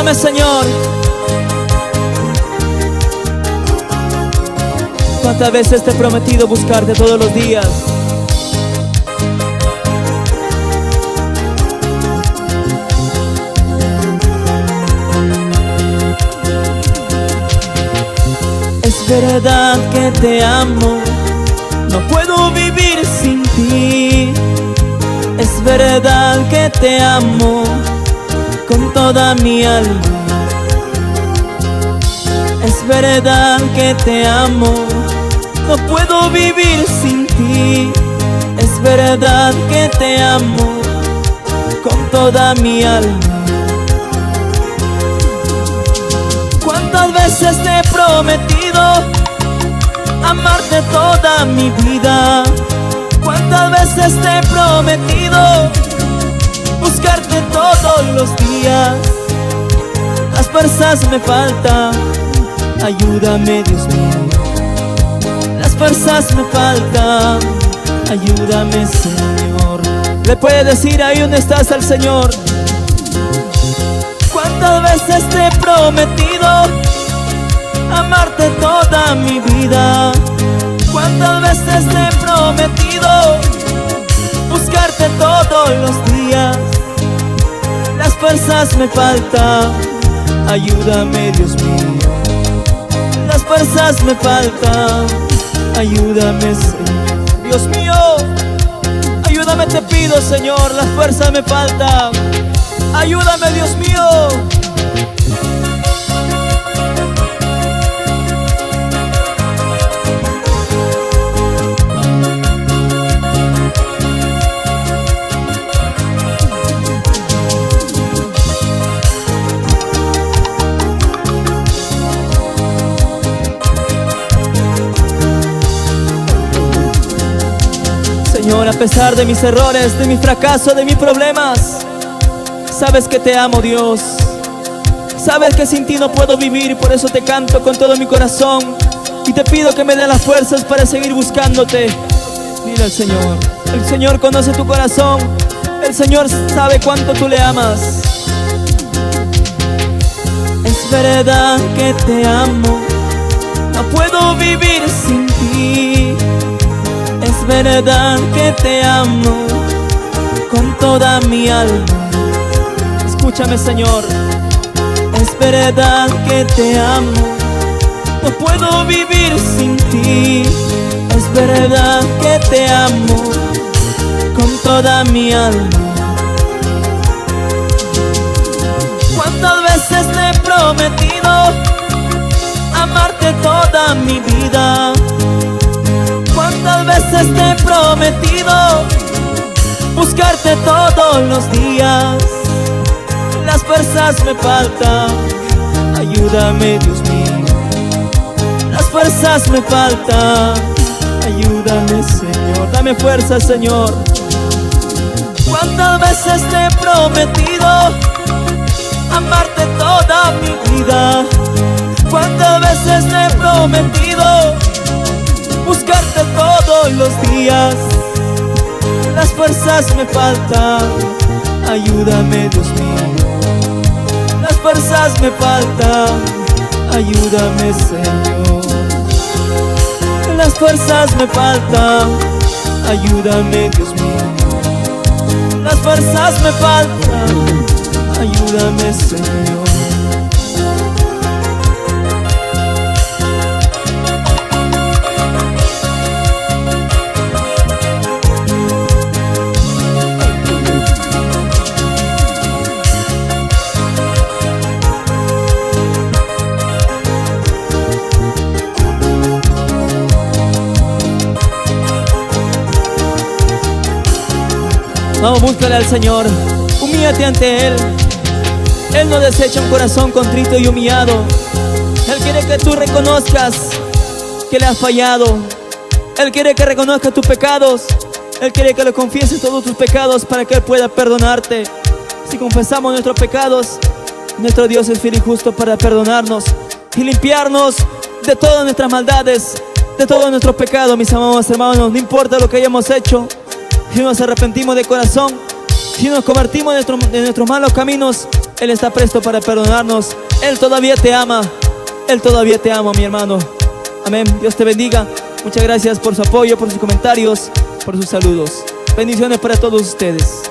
Escúchame, Señor. ¿Cuántas veces te he prometido buscarte todos los días? Es verdad que te amo, no puedo vivir sin ti. Es verdad que te amo con toda mi alma. Es verdad que te amo, no puedo vivir sin ti. Es verdad que te amo con toda mi alma. ¿Cuántas veces te he prometido amarte toda mi vida? ¿Cuántas veces te he prometido buscarte todos los días? Las fuerzas me faltan, ayúdame, Dios mío. Las fuerzas me faltan, ayúdame, Señor. Le puede decir ahí donde estás al Señor. ¿Cuántas veces te he prometido amarte toda mi vida? ¿Cuántas veces te he prometido buscarte todos los días? Las fuerzas me faltan, ayúdame, Dios mío. Las fuerzas me faltan, ayúdame, Señor. Dios mío, ayúdame, te pido, Señor. Las fuerzas me faltan, ayúdame, Dios mío. Señor, a pesar de mis errores, de mi fracaso, de mis problemas, sabes que te amo, Dios. Sabes que sin ti no puedo vivir, y por eso te canto con todo mi corazón. Y te pido que me des las fuerzas para seguir buscándote. Dile al Señor. El Señor conoce tu corazón. El Señor sabe cuánto tú le amas. Es verdad que te amo, no puedo vivir sin ti. Es verdad que te amo con toda mi alma. Escúchame, Señor. Es verdad que te amo, no puedo vivir sin ti. Es verdad que te amo con toda mi alma. ¿Cuántas veces te he prometido amarte toda mi vida? ¿Cuántas veces te he prometido buscarte todos los días? Las fuerzas me faltan, ayúdame, Dios mío. Las fuerzas me faltan, ayúdame, Señor. Dame fuerza, Señor. ¿Cuántas veces te he prometido amarte toda mi vida? ¿Cuántas veces te he prometido buscarte todos los días? Las fuerzas me faltan, ayúdame, Dios mío. Las fuerzas me faltan, ayúdame, Señor. Las fuerzas me faltan, ayúdame, Dios mío. Las fuerzas me faltan, ayúdame, Señor. Vamos, búscale al Señor, humíllate ante Él. Él no desecha un corazón contrito y humillado. Él quiere que tú reconozcas que le has fallado. Él quiere que reconozcas tus pecados. Él quiere que le confieses todos tus pecados para que Él pueda perdonarte. Si confesamos nuestros pecados, nuestro Dios es fiel y justo para perdonarnos y limpiarnos de todas nuestras maldades, de todos nuestros pecados, mis amados hermanos. No importa lo que hayamos hecho, si nos arrepentimos de corazón, si nos convertimos de nuestros malos caminos, Él está presto para perdonarnos. Él todavía te ama. Él todavía te ama, mi hermano. Amén. Dios te bendiga. Muchas gracias por su apoyo, por sus comentarios, por sus saludos. Bendiciones para todos ustedes.